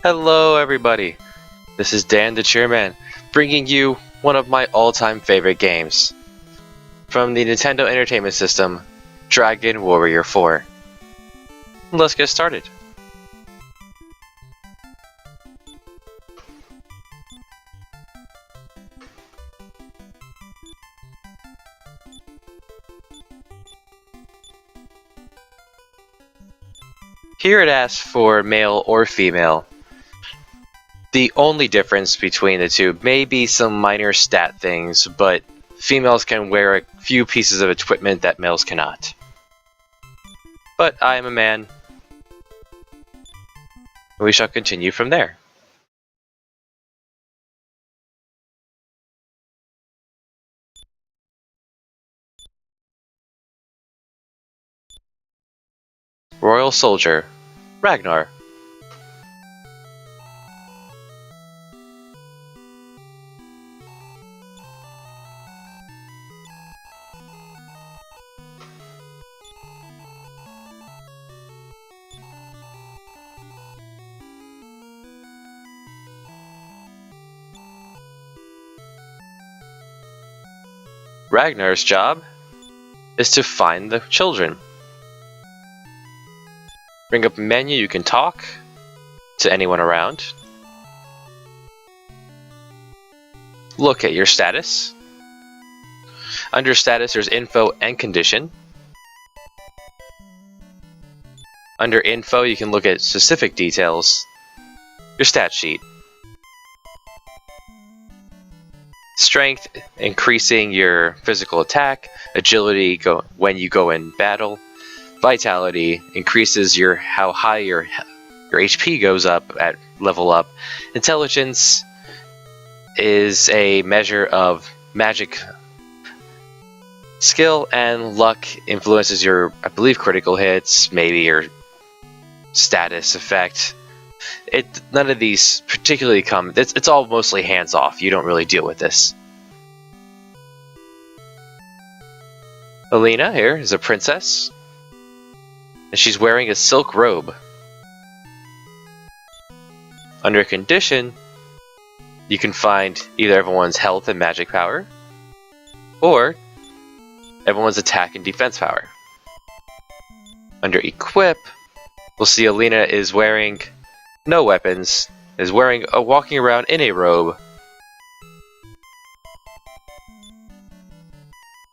Hello, everybody. This is Dan the Chairman, bringing you one of my all-time favorite games from the Nintendo Entertainment System, Dragon Warrior 4. Let's get started. Here it asks for male or female. The only difference between the two may be some minor stat things, but females can wear a few pieces of equipment that males cannot. But I am a man. We shall continue from there. Royal Soldier, Ragnar. Ragnar's job is to find the children. Bring up a menu, you can talk to anyone around. Look at your status. Under status, there's info and condition. Under info, you can look at specific details. Your stat sheet. Strength, increasing your physical attack. Agility, when you go in battle. Vitality, increases how high your HP goes up at level up. Intelligence is a measure of magic skill, and luck influences your, I believe, critical hits, maybe your status effect. None of these particularly come. It's all mostly hands off. You don't really deal with this. Alina here is a princess, and she's wearing a silk robe. Under condition, you can find either everyone's health and magic power, or everyone's attack and defense power. Under equip, we'll see Alina is wearing no weapons, is walking around in a robe.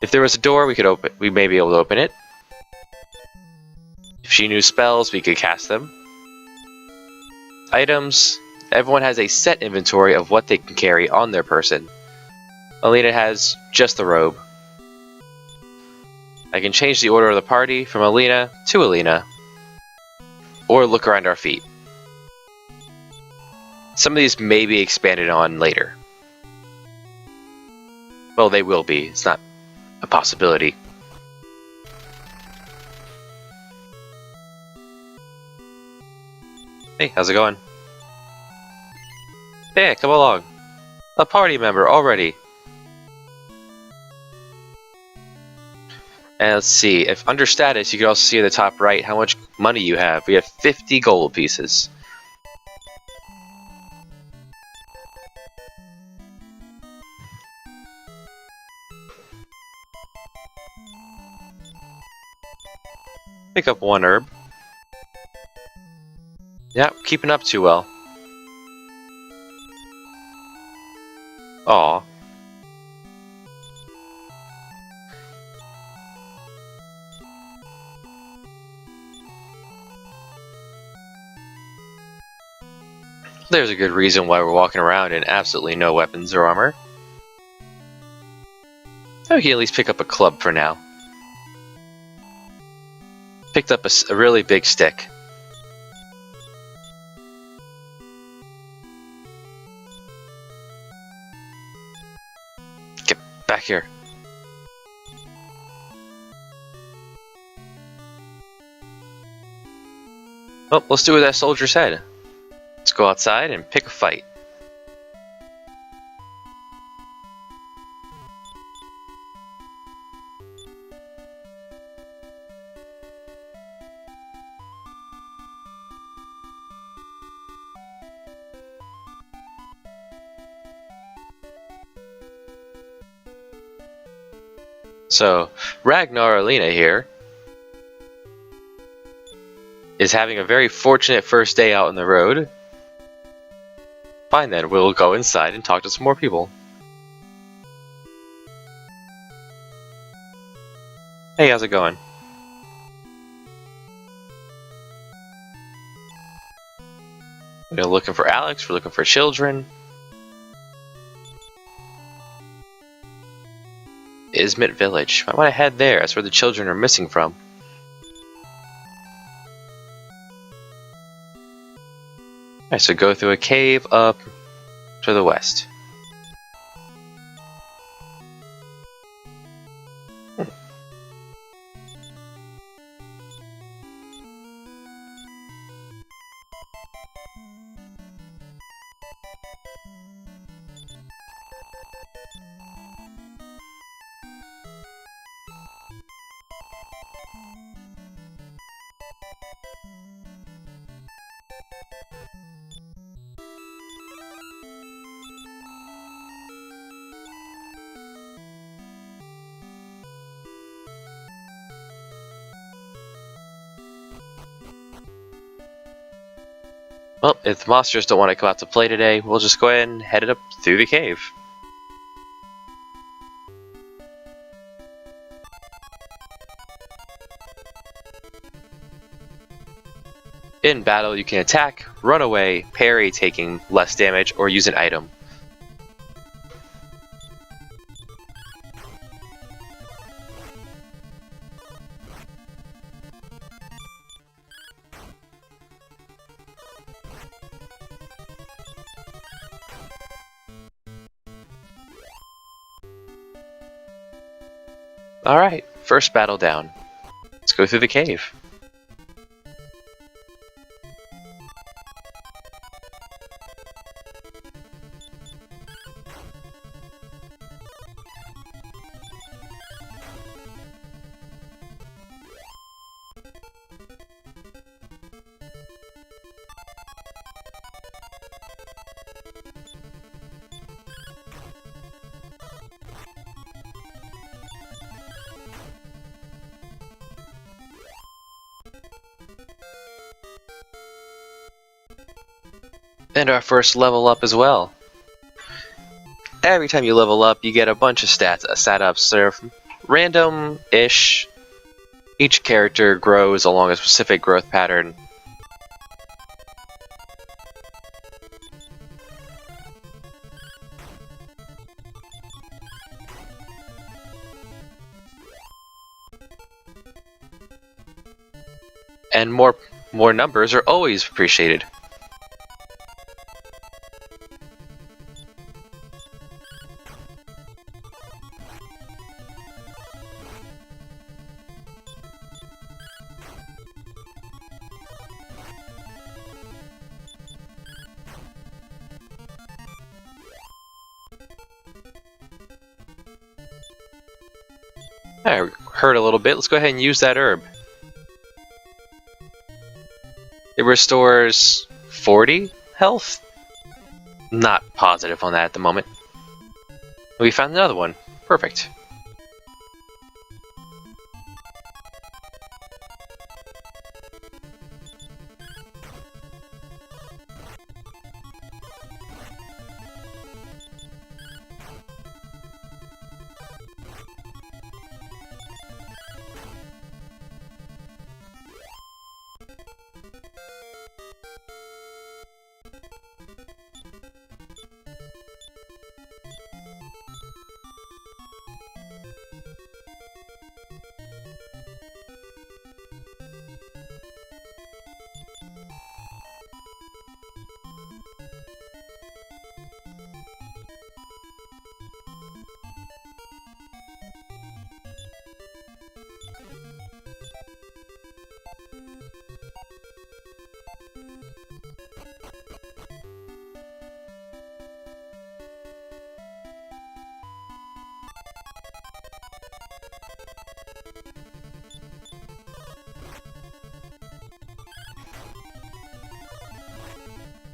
If there was a door, we may be able to open it. If she knew spells, we could cast them. Items, everyone has a set inventory of what they can carry on their person. Alina has just the robe. I can change the order of the party from Alina to Alina, or look around our feet. Some of these may be expanded on later. Well, they will be. It's not a possibility. Hey, how's it going? Hey, come along. A party member already. And let's see, if under status, you can also see in the top right how much money you have. We have 50 gold pieces. Pick up one herb. Yep, keeping up too well. Aw. There's a good reason why we're walking around in absolutely no weapons or armor. We can at least pick up a club for now. Picked up a really big stick. Get back here. Well, let's do what that soldier said. Let's go outside and pick a fight. So, Ragnar Alina here is having a very fortunate first day out on the road. Fine then, we'll go inside and talk to some more people. Hey, how's it going? We're looking for Alex, we're looking for children. Ismit Village. I want to head there, that's where the children are missing from. Alright, so go through a cave up to the west. Well, if the monsters don't want to come out to play today, we'll just go ahead and head it up through the cave. In battle, you can attack, run away, parry taking less damage, or use an item. Alright, first battle down. Let's go through the cave. And our first level up as well. Every time you level up, you get a bunch of stats. Stat ups that are random-ish. Each character grows along a specific growth pattern. And more numbers are always appreciated. I heard a little bit. Let's go ahead and use that herb. It restores 40 health? Not positive on that at the moment. We found another one. Perfect.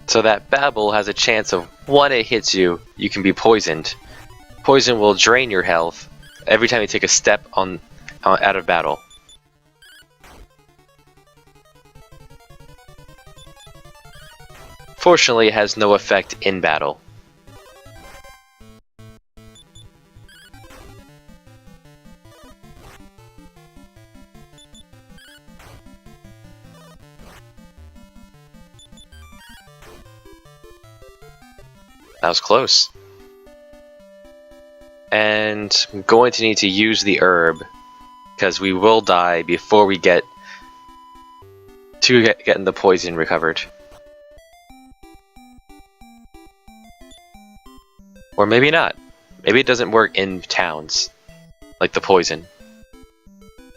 So that Babble has a chance of when it hits you, you can be poisoned. Poison will drain your health, every time you take a step out of battle. Fortunately, it has no effect in battle. That was close. And I'm going to need to use the herb, because we will die before we get getting the poison recovered. Or maybe not. Maybe it doesn't work in towns, like the poison.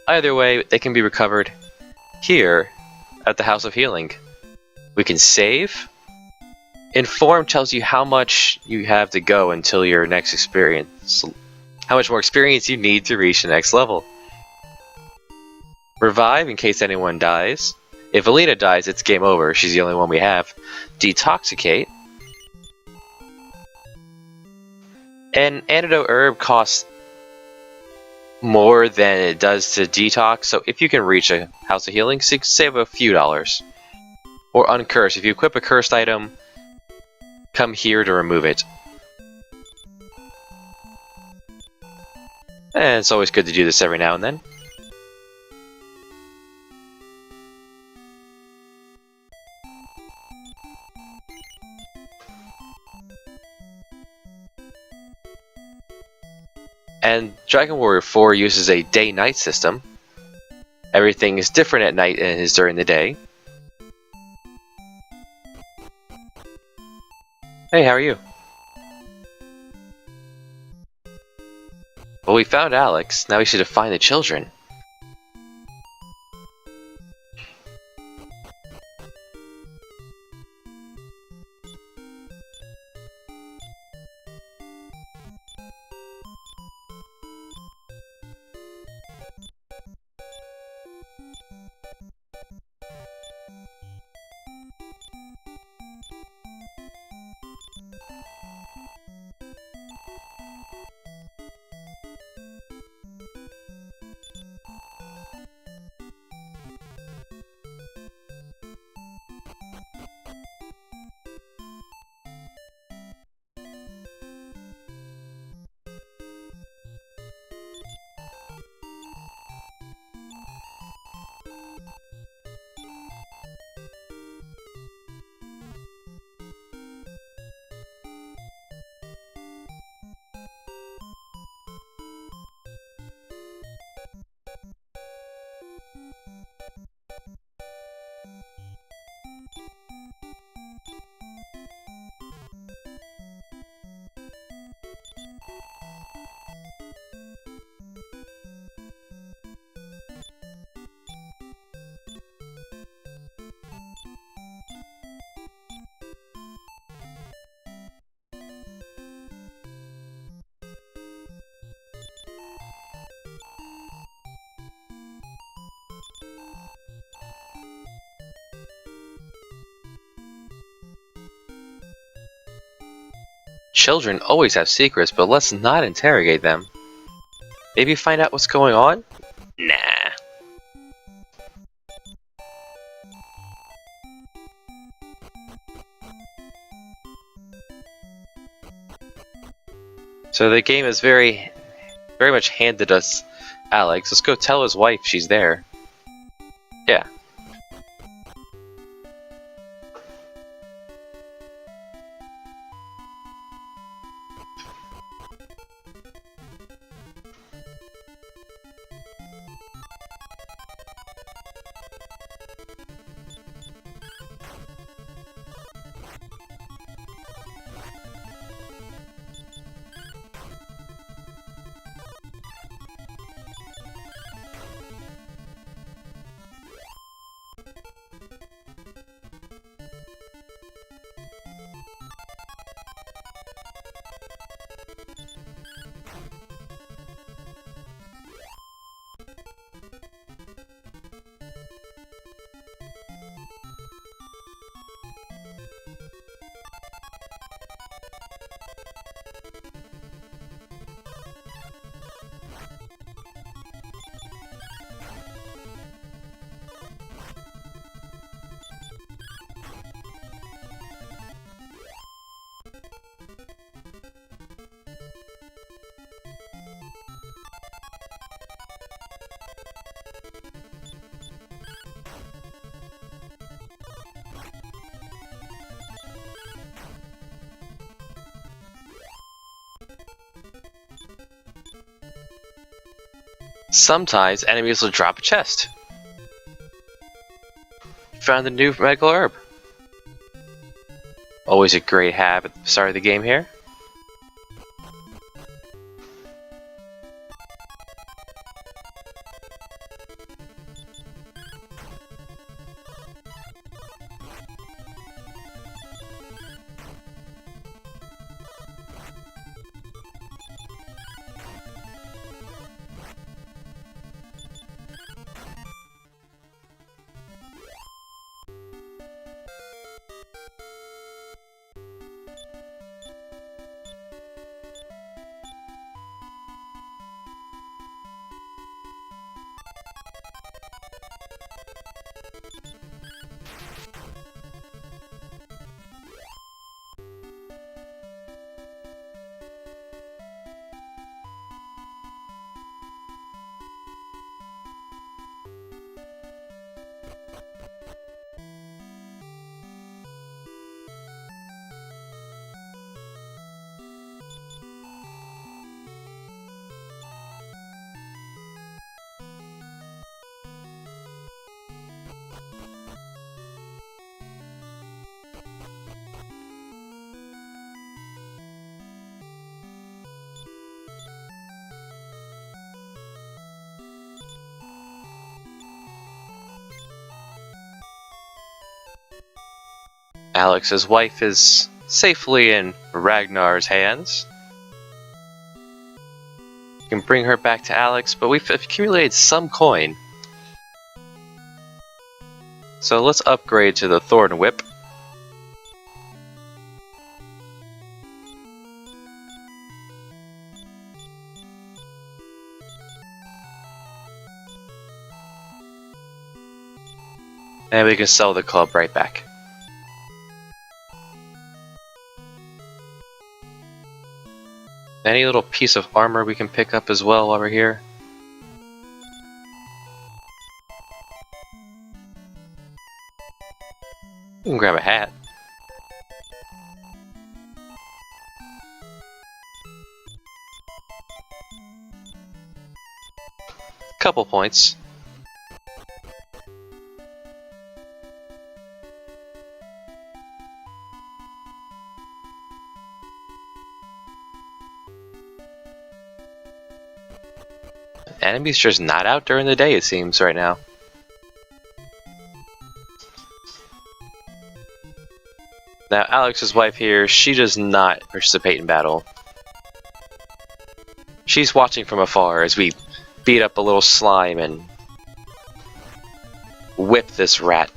Either way, they can be recovered here at the House of Healing. We can save. Inform tells you how much you have to go until your next experience. How much more experience you need to reach the next level. Revive in case anyone dies. If Alina dies, it's game over. She's the only one we have. Detoxicate. An antidote herb costs more than it does to detox, so if you can reach a House of Healing, save a few dollars. Or uncurse. If you equip a cursed item, come here to remove it. And it's always good to do this every now and then. And Dragon Warrior 4 uses a day-night system. Everything is different at night than it is during the day. Hey, how are you? Well, we found Alex. Now we should find the children. Children always have secrets, but let's not interrogate them. Maybe find out what's going on? Nah. So the game has very much handed us Alex. Let's go tell his wife she's there. Yeah. Sometimes enemies will drop a chest. Found a new medical herb. Always a great have at the start of the game here. Alex's wife is safely in Ragnar's hands. You can bring her back to Alex, but we've accumulated some coin. So let's upgrade to the Thorn Whip. And we can sell the club right back. Any little piece of armor we can pick up as well while we're here. We can grab a hat. Couple points. Enemies just not out during the day, it seems, right now. Now, Alex's wife here, she does not participate in battle. She's watching from afar as we beat up a little slime and whip this rat.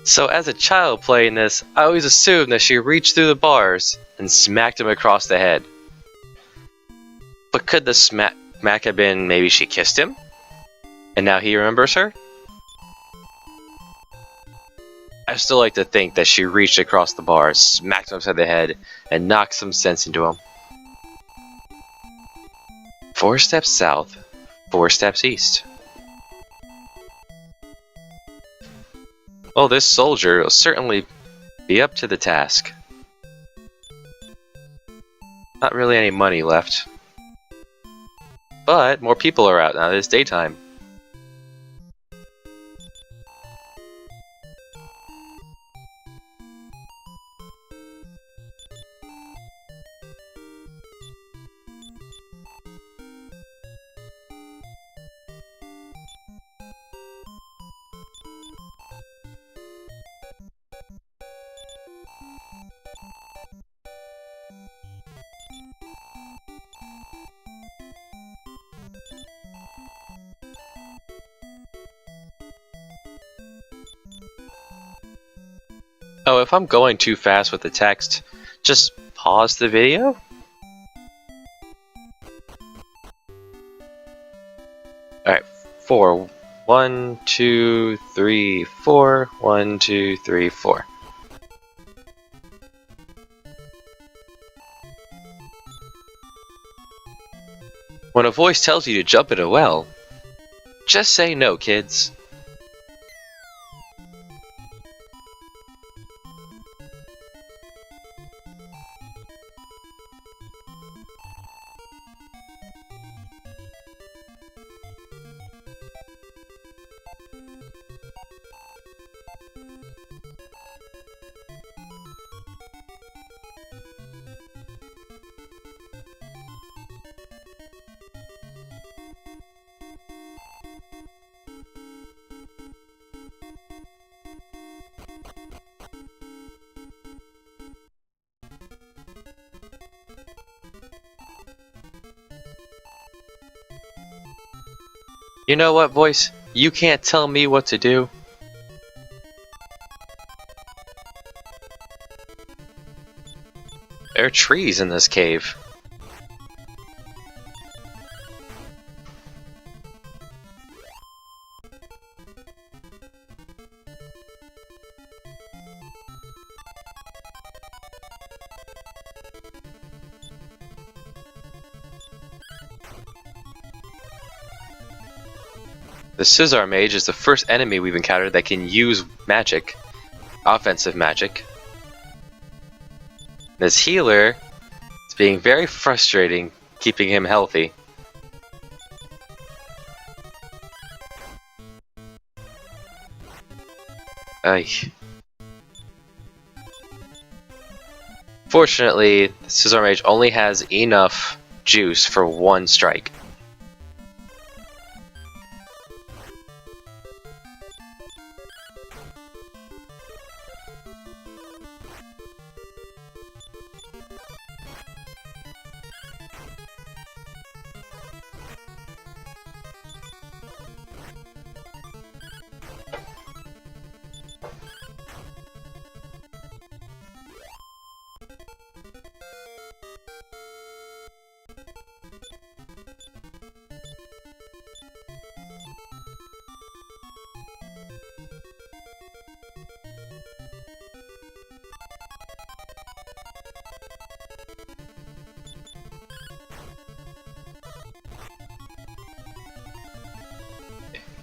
So as a child playing this, I always assumed that she reached through the bars and smacked him across the head. But could the smack have been maybe she kissed him? And now he remembers her? I still like to think that she reached across the bars, smacked him upside the head, and knocked some sense into him. 4 steps south, 4 steps east. Well, this soldier will certainly Be up to the task. Not really any money left. But more people are out now. It's daytime. Oh, if I'm going too fast with the text, just pause the video? Alright, 4. 1, 2, 3, 4. 1, 2, 3, 4. When a voice tells you to jump in a well, just say no, kids. You know what, voice? You can't tell me what to do. There are trees in this cave. The Scissor Mage is the first enemy we've encountered that can use magic. Offensive magic. This healer is being very frustrating, keeping him healthy. Ay. Fortunately, the Scissor Mage only has enough juice for one strike.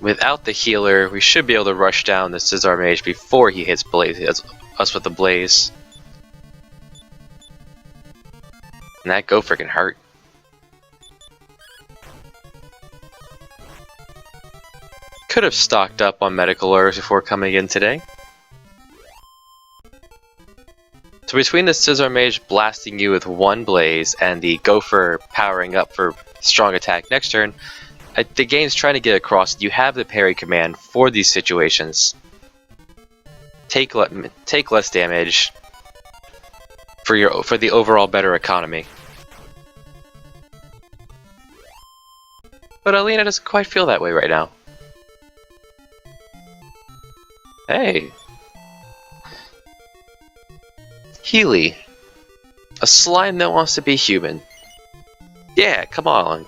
Without the healer, we should be able to rush down the Scissor Mage before he hits us with the blaze. And that gopher can hurt. Could have stocked up on medical herbs before coming in today. So between the Scissor Mage blasting you with one blaze and the gopher powering up for strong attack next turn, the game's trying to get across you have the parry command for these situations. Take less damage for the overall better economy. But Alina doesn't quite feel that way right now. Hey. Healy. A slime that wants to be human. Yeah, come on.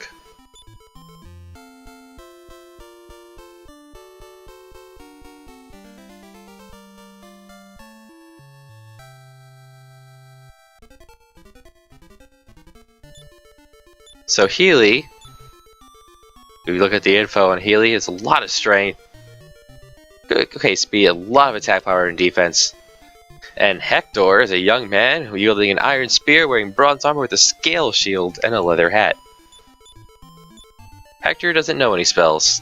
So Healy, if you look at the info on Healy, it's a lot of strength. Okay, speed, a lot of attack power and defense. And Hector is a young man wielding an iron spear, wearing bronze armor with a scale shield and a leather hat. Hector doesn't know any spells.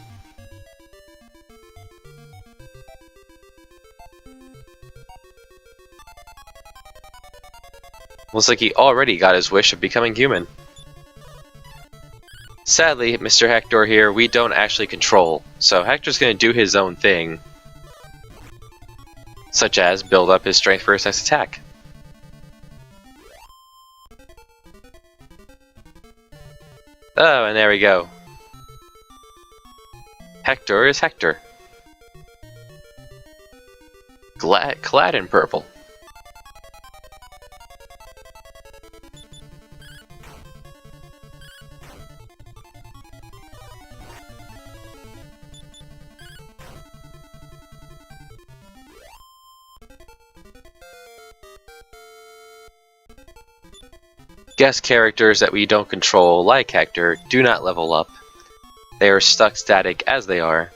Looks like he already got his wish of becoming human. Sadly, Mr. Hector here, we don't actually control, so Hector's gonna do his own thing. Such as build up his strength for his next attack. Oh, and there we go. Hector is Hector. Clad in purple. Guest characters that we don't control, like Hector, do not level up. They are stuck static as they are.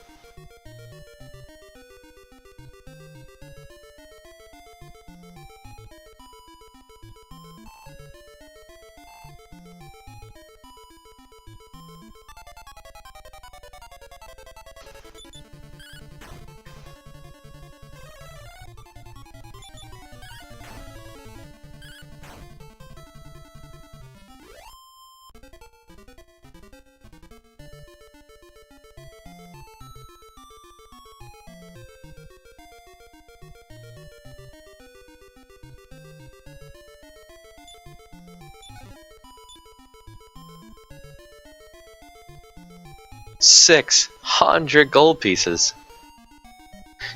$600 gold pieces.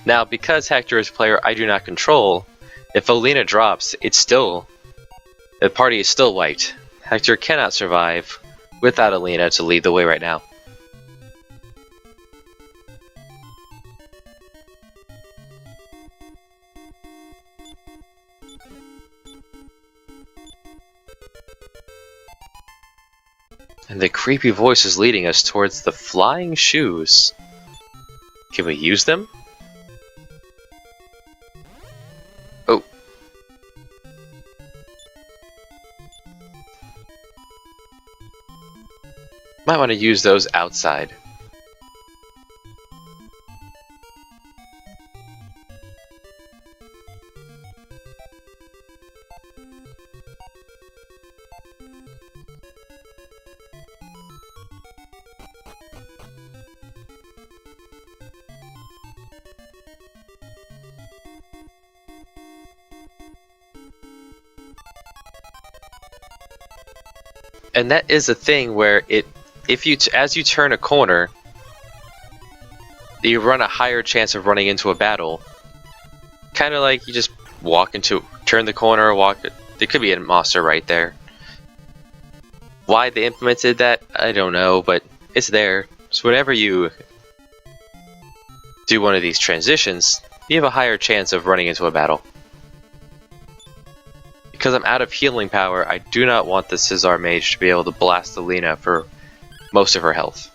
Now, because Hector is a player I do not control, if Alina drops, the party is still wiped. Hector cannot survive without Alina to lead the way right now. And the creepy voice is leading us towards the flying shoes. Can we use them? Oh. Might want to use those outside. And that is a thing where as you turn a corner, you run a higher chance of running into a battle. Kind of like you just turn the corner, there could be a monster right there. Why they implemented that, I don't know, but it's there. So whenever you do one of these transitions, you have a higher chance of running into a battle. Because I'm out of healing power, I do not want the Scizor Mage to be able to blast Alina for most of her health.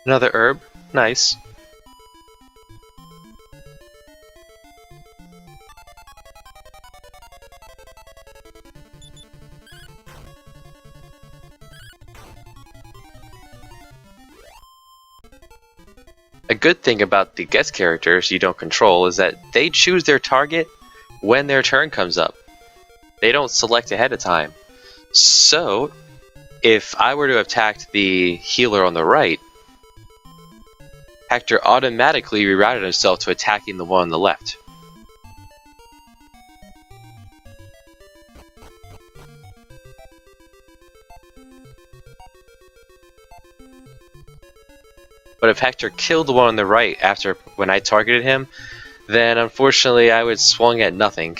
Another herb. Nice. A good thing about the guest characters you don't control is that they choose their target when their turn comes up. They don't select ahead of time. So, if I were to have attacked the healer on the right, Hector automatically rerouted himself to attacking the one on the left. But if Hector killed the one on the right when I targeted him, then unfortunately I would swung at nothing.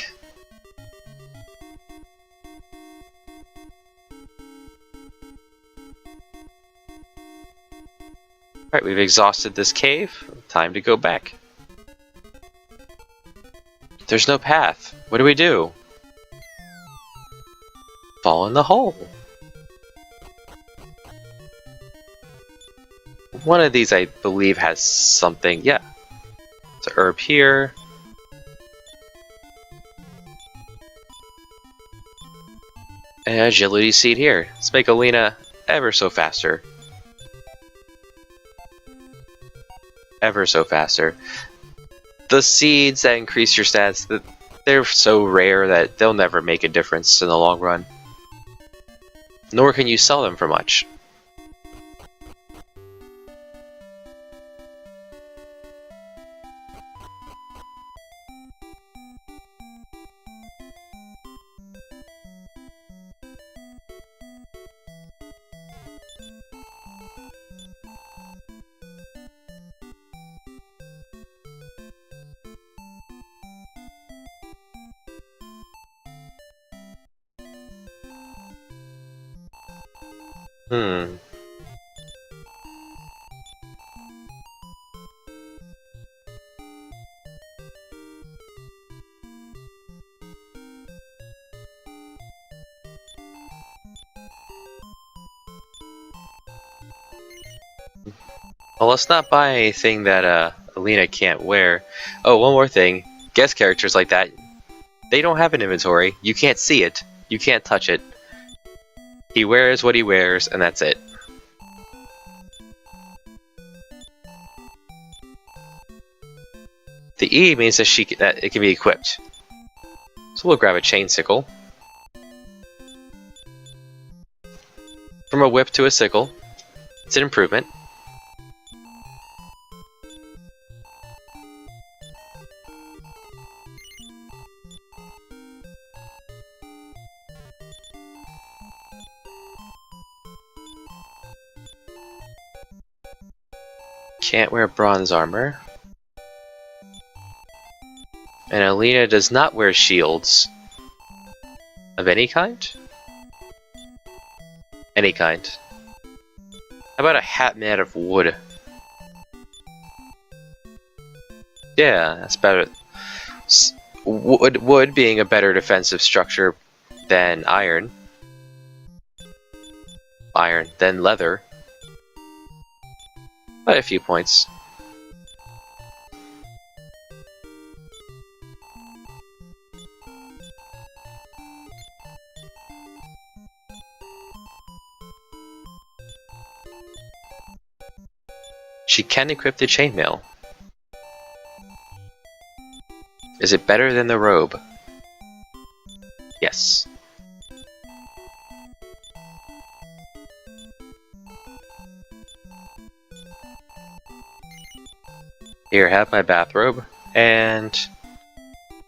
Alright, we've exhausted this cave. Time to go back. There's no path. What do we do? Fall in the hole. One of these, I believe, has something. Yeah. It's a herb here. An agility seed here. Let's make Alina ever so faster. Ever so faster. The seeds that increase your stats, they're so rare that they'll never make a difference in the long run. Nor can you sell them for much. Well, let's not buy anything that Alina can't wear. Oh, one more thing. Guest characters like that, they don't have an inventory. You can't see it. You can't touch it. He wears what he wears, and that's it. The E means that it can be equipped. So we'll grab a chain sickle. From a whip to a sickle. It's an improvement. Can't wear bronze armor. And Alina does not wear shields. Of any kind? Any kind. How about a hat made out of wood? Yeah, that's better. Wood being a better defensive structure than iron. Iron, then leather. By a few points. She can equip the chainmail. Is it better than the robe? Yes. Here, have my bathrobe, and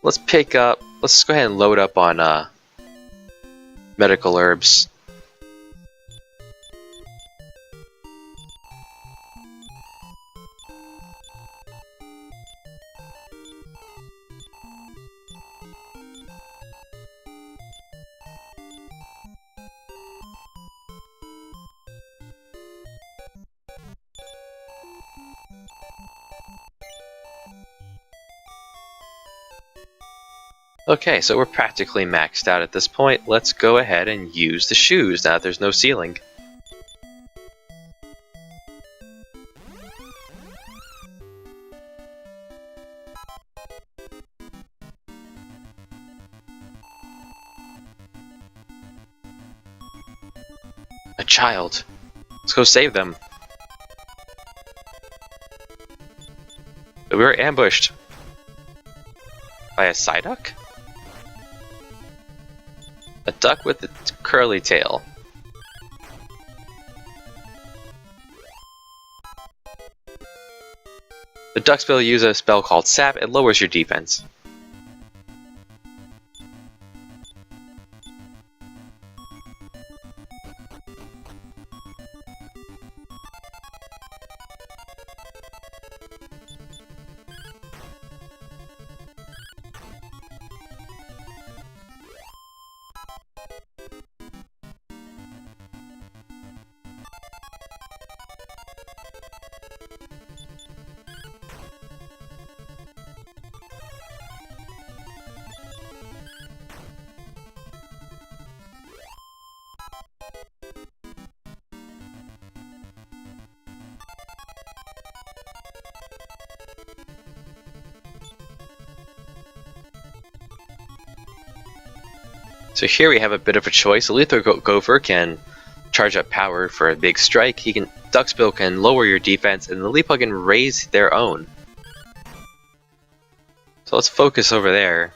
let's go ahead and load up on medical herbs. Okay, so we're practically maxed out at this point. Let's go ahead and use the shoes now that there's no ceiling. A child. Let's go save them. But we were ambushed. By a Psyduck? A duck with a curly tail. The duck's able to use a spell called Sap. It lowers your defense. So here we have a bit of a choice. Aletha Gopher can charge up power for a big strike. Duxbill can lower your defense, and the Lillipup can raise their own. So let's focus over there.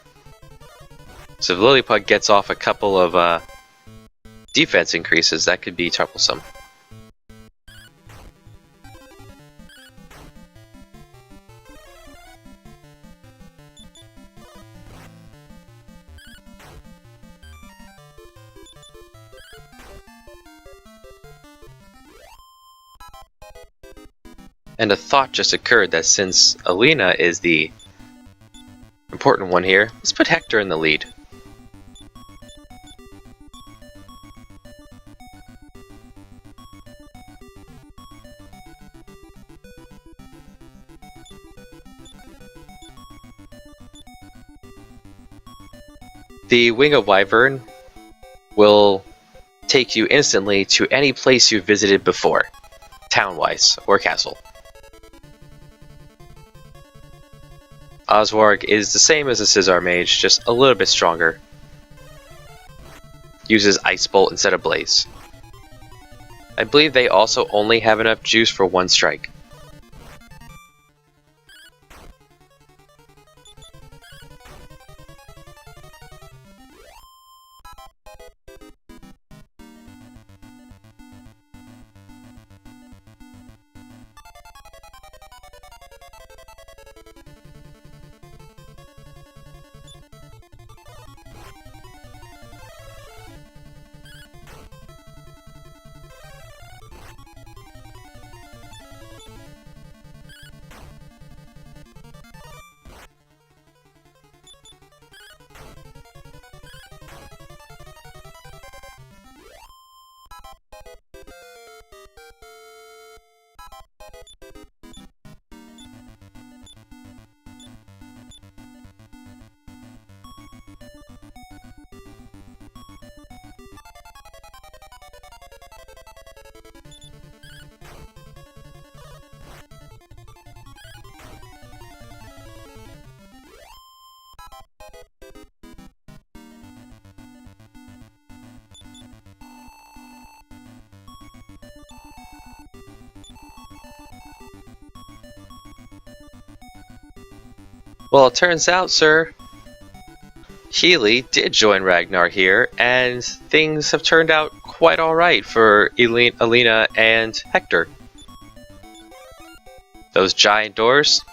So if Lillipup gets off a couple of defense increases, that could be troublesome. And a thought just occurred that since Alina is the important one here, let's put Hector in the lead. The Wing of Wyvern will take you instantly to any place you visited before, town-wise or castle. Oswarg is the same as the Scizor Mage, just a little bit stronger. Uses Ice Bolt instead of Blaze. I believe they also only have enough juice for one strike. Well, it turns out, sir, Healy did join Ragnar here, and things have turned out quite alright for Alina and Hector. Those giant doors,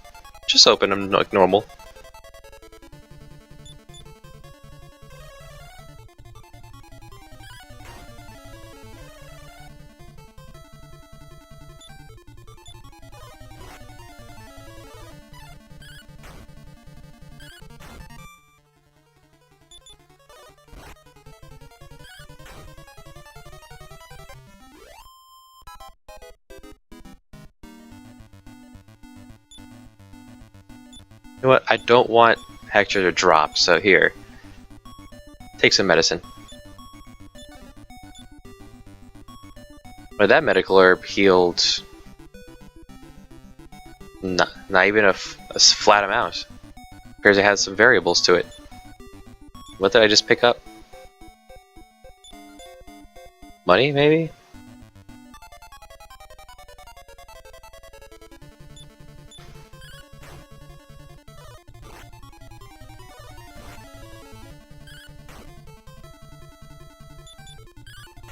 just open them like normal. You know what? I don't want Hector to drop, so here. Take some medicine. But that medical herb healed not even a flat amount. Appears it has some variables to it. What did I just pick up? Money, maybe?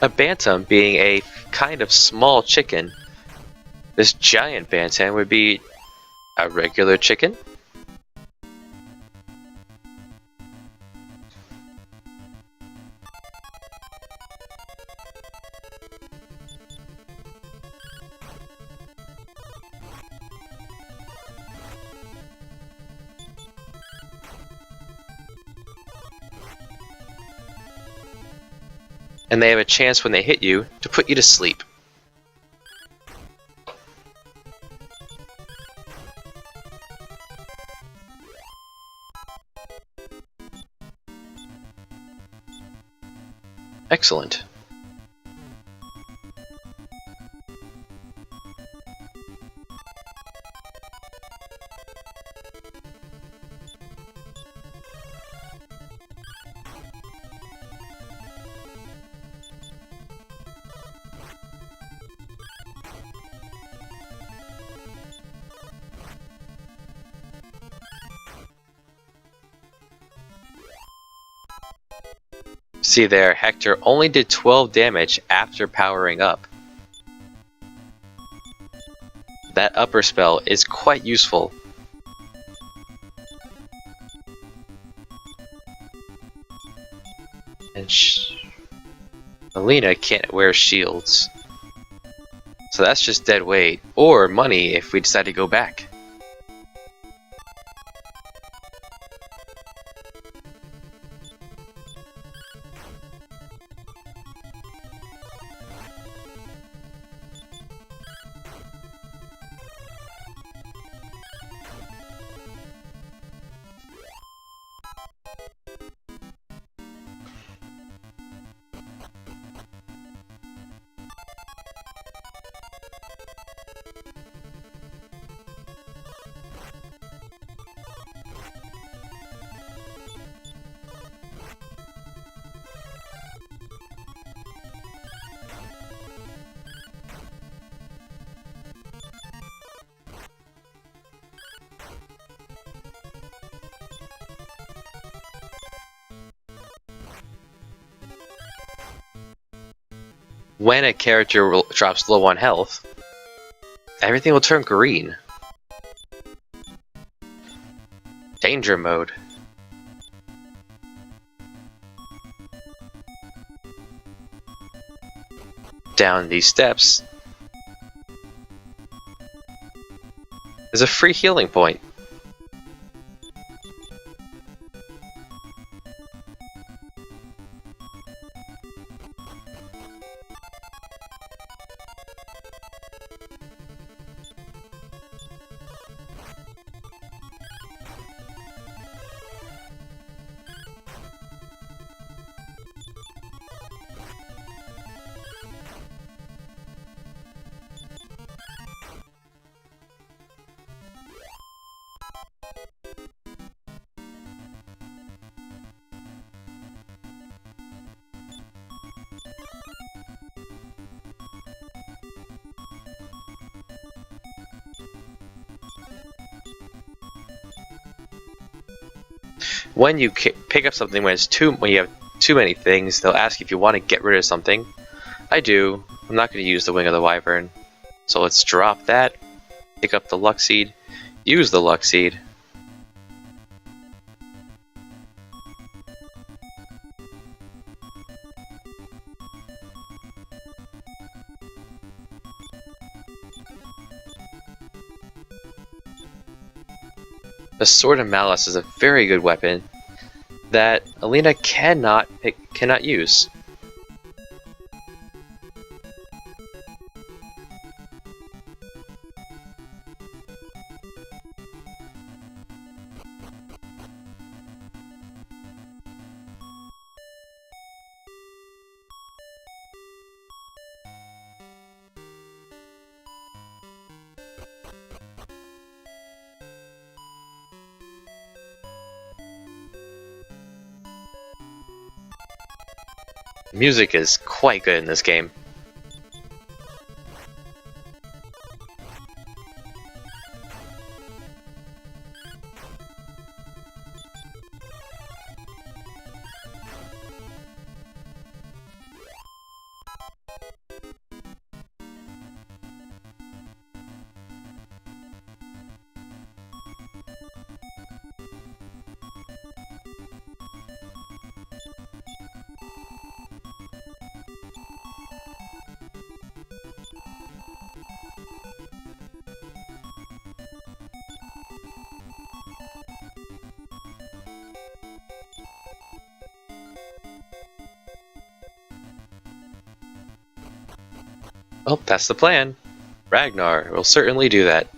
A bantam being a kind of small chicken, this giant bantam would be a regular chicken? And they have a chance when they hit you to put you to sleep. Excellent. See there, Hector only did 12 damage after powering up. That upper spell is quite useful. And Alina can't wear shields. So that's just dead weight, or money if we decide to go back. When a character drops low on health, everything will turn green. Danger mode. Down these steps is a free healing point. When you pick up something when you have too many things, they'll ask if you want to get rid of something. I do. I'm not going to use the Wing of the Wyvern. So let's drop that, pick up the Luck Seed, use the Luck Seed. The Sword of Malice is a very good weapon that Alina cannot use. Music is quite good in this game. Well, that's the plan. Ragnar will certainly do that.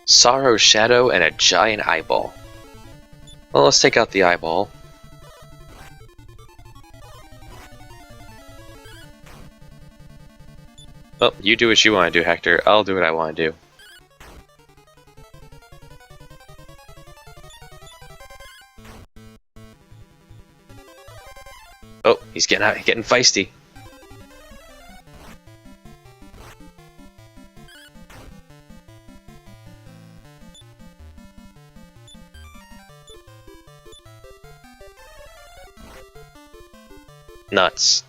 Sorrow Shadow and a giant eyeball. Well, let's take out the eyeball. Well, you do what you want to do, Hector. I'll do what I want to do. He's getting feisty. Nuts.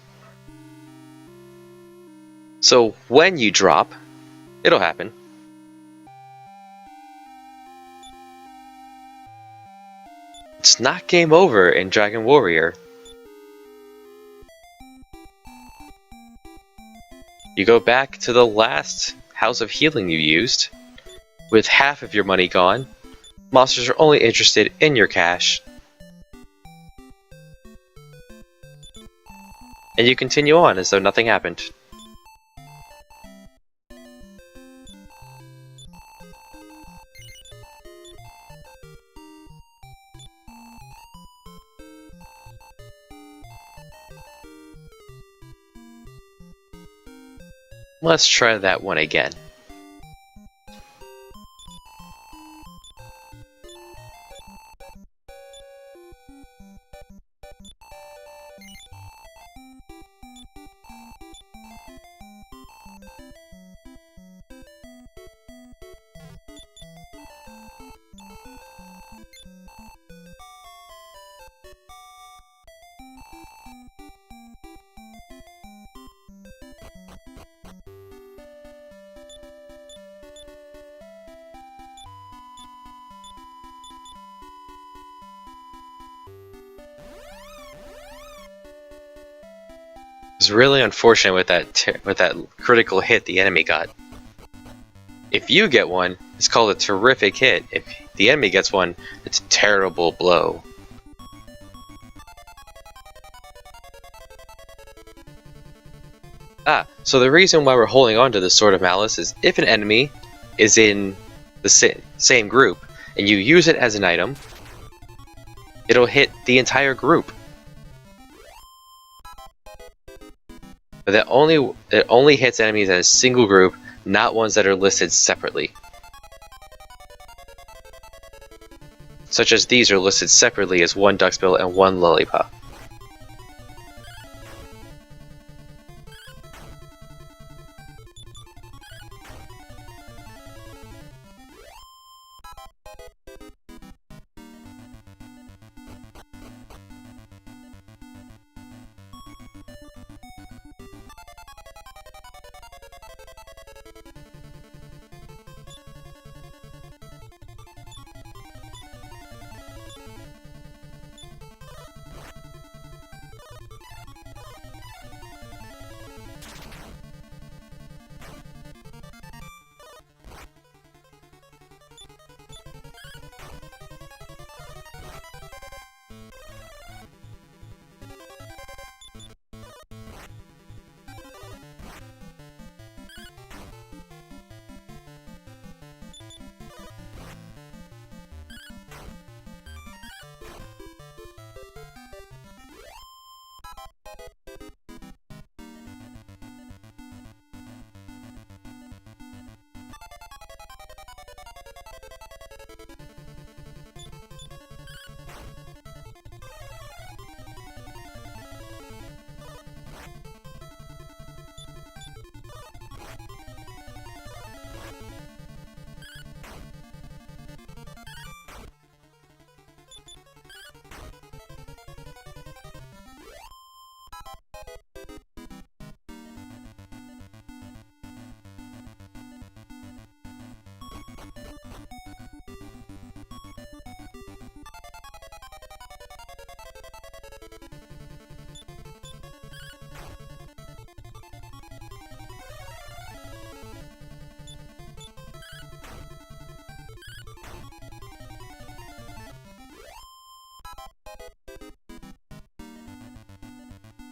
So when you drop, it'll happen. It's not game over in Dragon Warrior. You go back to the last house of healing you used. With half of your money gone, monsters are only interested in your cash. And you continue on as though nothing happened. Let's try that one again. It's really unfortunate with that critical hit the enemy got. If you get one, it's called a terrific hit. If the enemy gets one, it's a terrible blow. So the reason why we're holding on to this Sword of Malice is if an enemy is in the same group and you use it as an item, it'll hit the entire group. But it only hits enemies in a single group, not ones that are listed separately. Such as these are listed separately as one Duxbill and one Lollipop.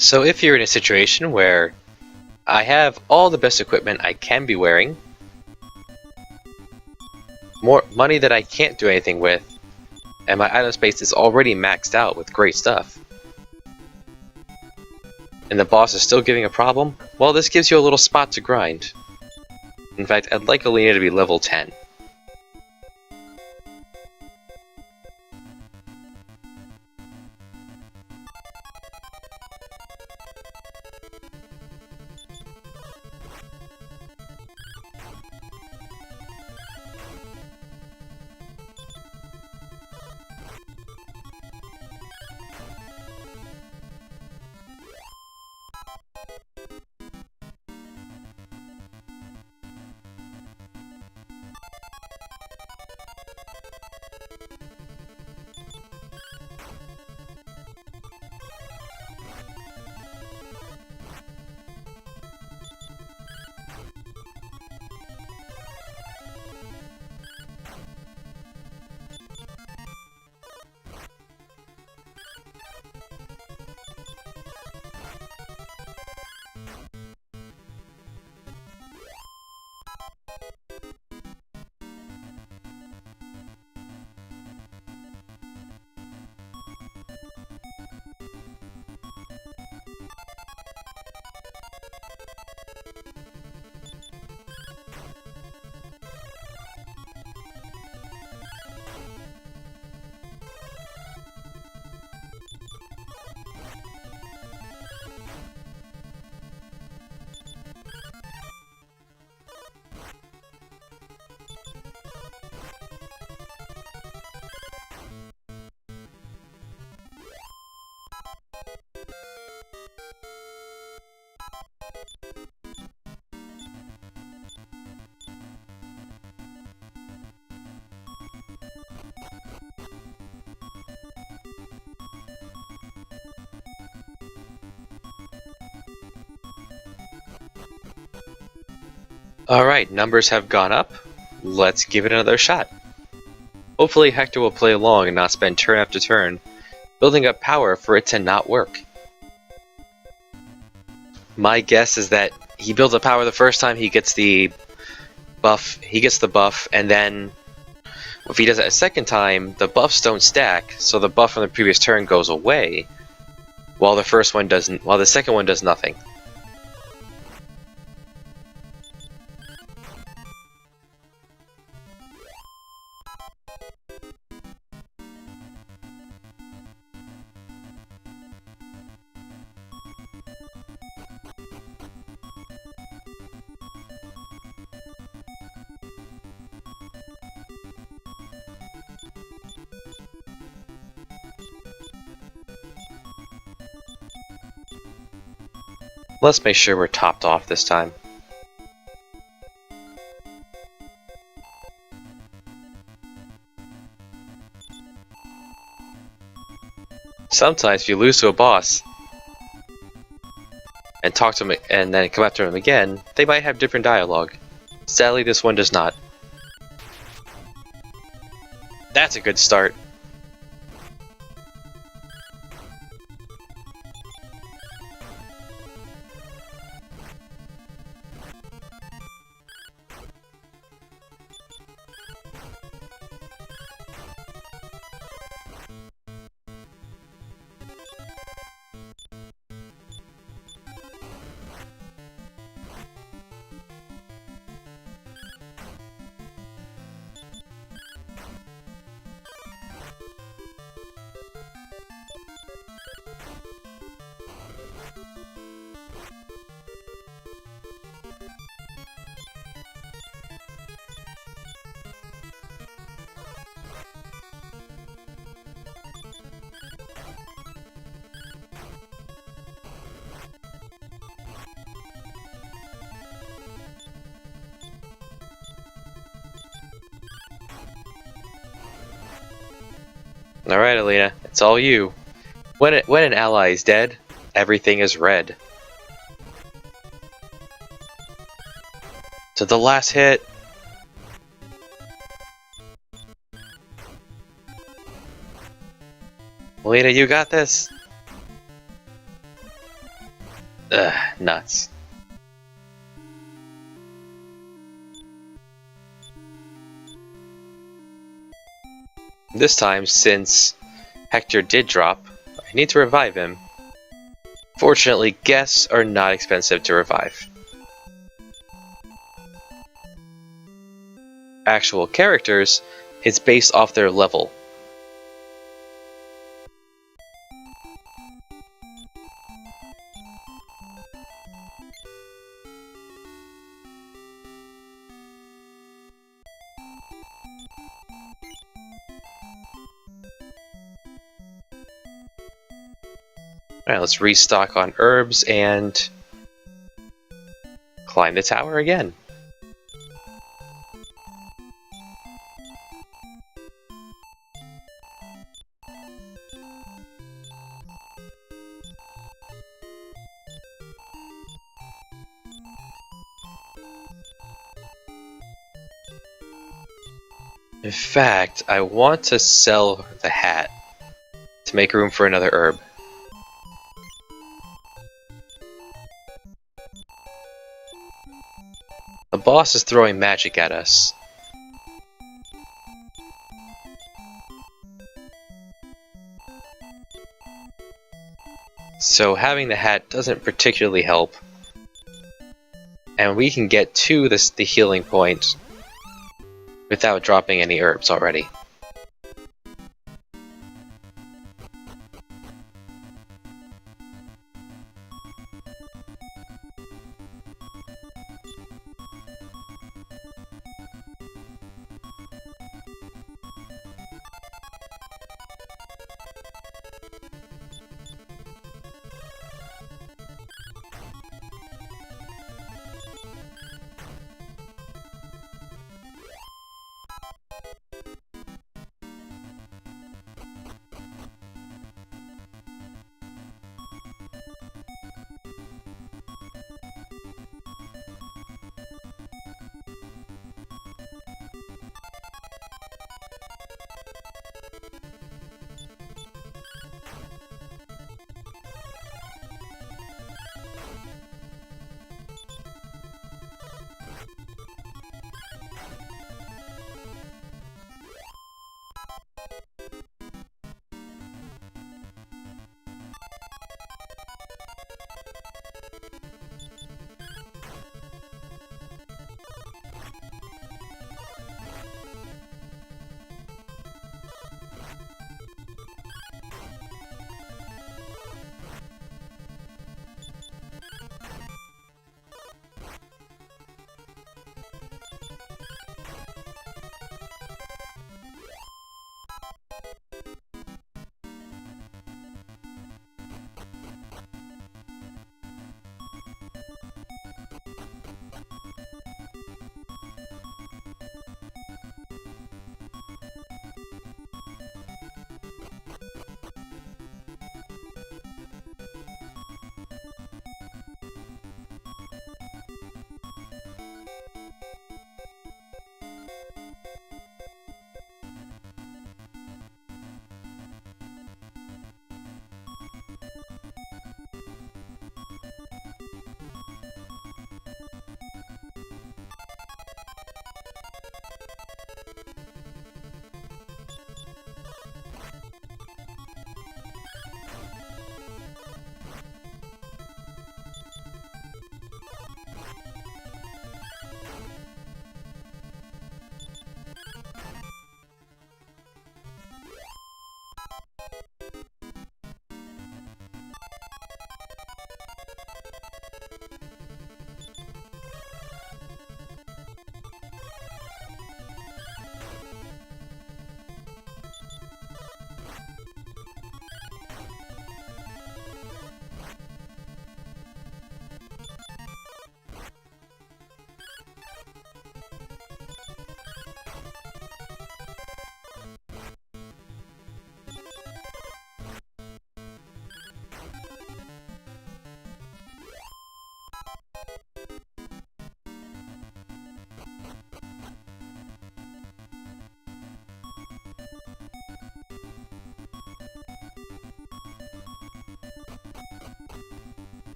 So if you're in a situation where I have all the best equipment I can be wearing, more money that I can't do anything with, and my item space is already maxed out with great stuff, and the boss is still giving a problem, well, this gives you a little spot to grind. In fact, I'd like Alina to be level 10. Alright, numbers have gone up. Let's give it another shot. Hopefully Hector will play along and not spend turn after turn building up power for it to not work. My guess is that he builds up power the first time he gets the buff, and then if he does it a second time, the buffs don't stack, so the buff from the previous turn goes away, while the second one does nothing. Let's make sure we're topped off this time. Sometimes if you lose to a boss and talk to him and then come after him again, they might have different dialogue. Sadly, this one does not. That's a good start. Alright, Alina, it's all you. When an ally is dead, everything is red. To the last hit. Alina, you got this? Ugh, nuts. This time, since Hector did drop, I need to revive him. Fortunately, guests are not expensive to revive. Actual characters, it's based off their level. Alright, let's restock on herbs and climb the tower again. In fact, I want to sell the hat to make room for another herb. The boss is throwing magic at us. So having the hat doesn't particularly help. And we can get to the healing point without dropping any herbs already.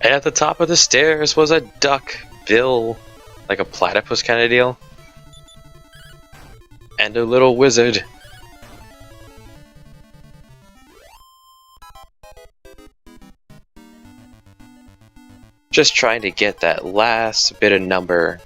And at the top of the stairs was a duck bill, like a platypus kind of deal. And a little wizard. Just trying to get that last bit of number.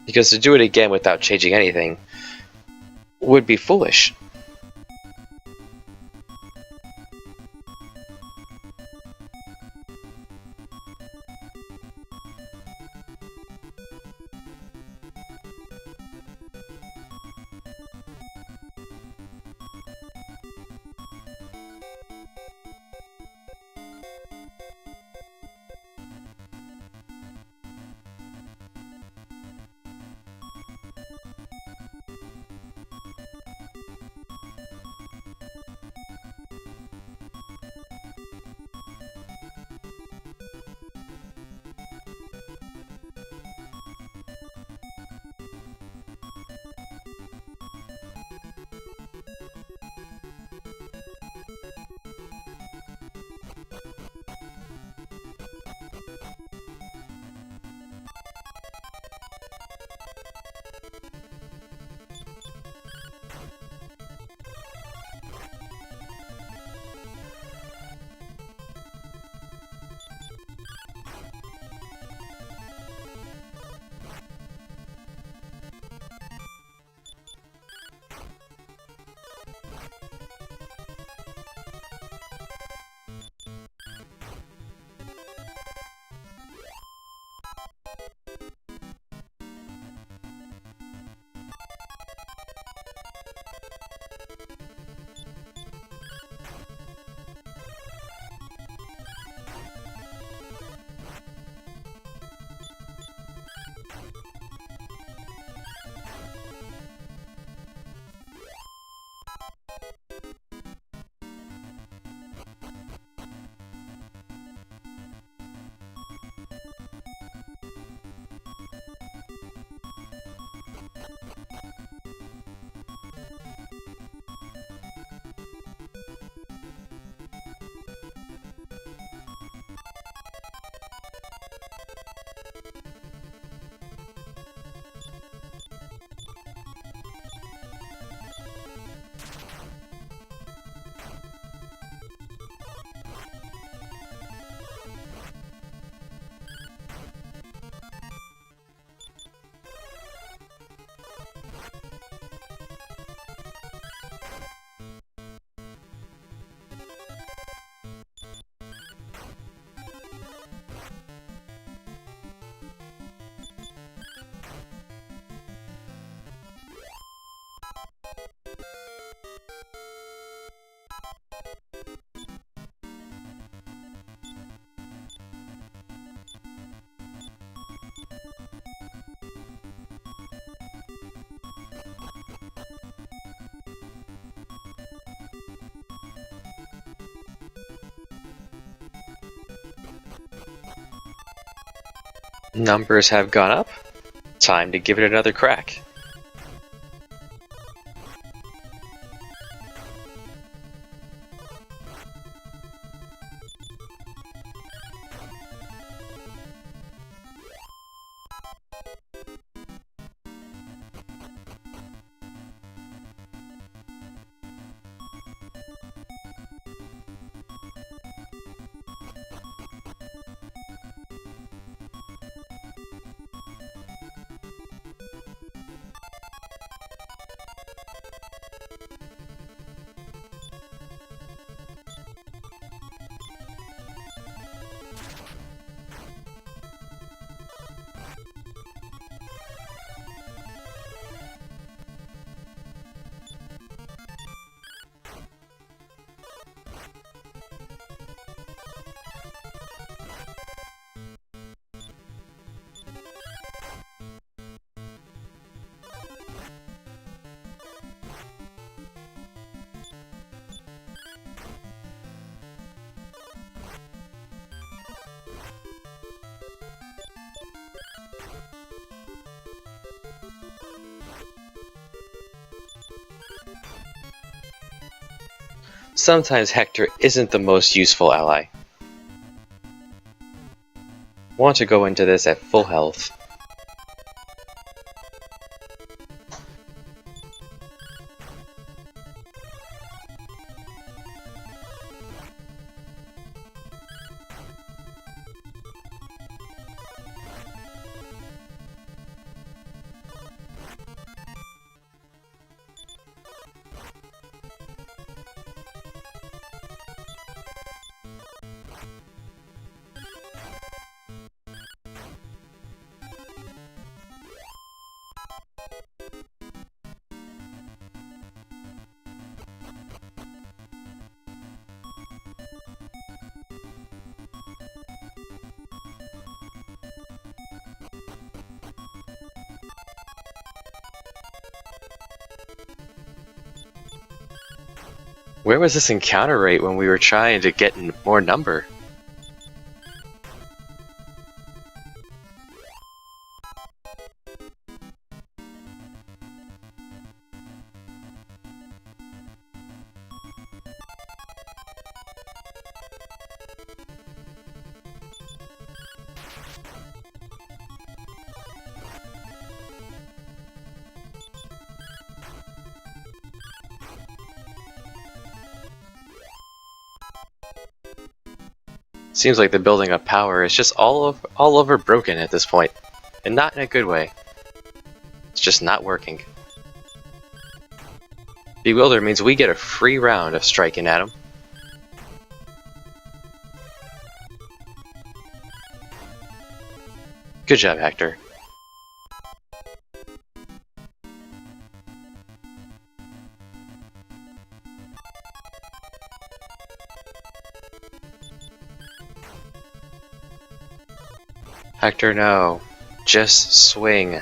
Because to do it again without changing anything would be foolish. Numbers have gone up. Time to give it another crack. sometimes Hector isn't the most useful ally. Want to go into this at full health. Where was this encounter rate when we were trying to get more number? Seems like the building up power is just all over broken at this point, and not in a good way. It's just not working. Bewilder means we get a free round of striking at him. Good job, Hector. Hector, no. Just swing.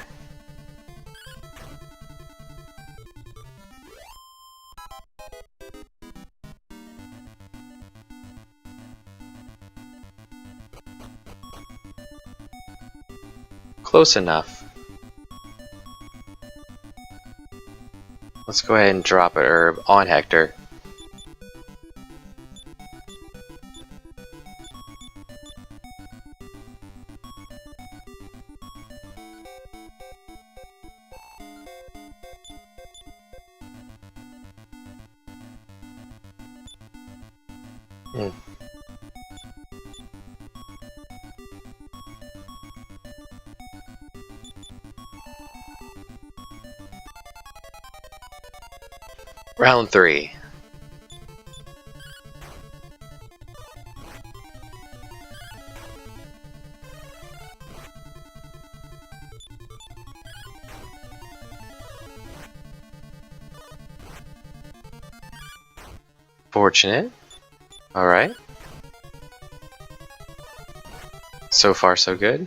Close enough. Let's go ahead and drop an herb on Hector. Round 3. Fortunate. Alright. So far, so good.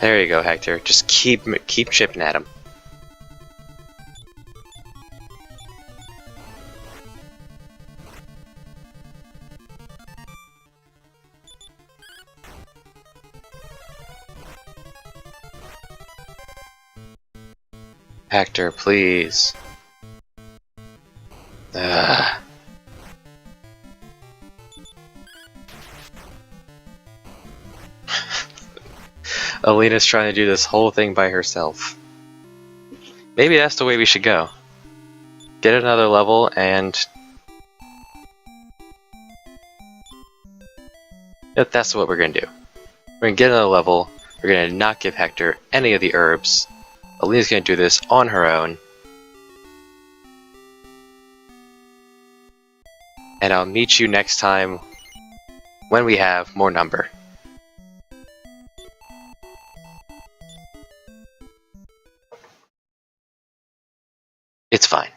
There you go, Hector. Just keep chipping at him. Hector, please. Ugh. Alina's trying to do this whole thing by herself. Maybe that's the way we should go. Get another level and... Yep, that's what we're gonna do. We're gonna get another level, we're gonna not give Hector any of the herbs. Alina's gonna do this on her own. And I'll meet you next time when we have more number. It's fine.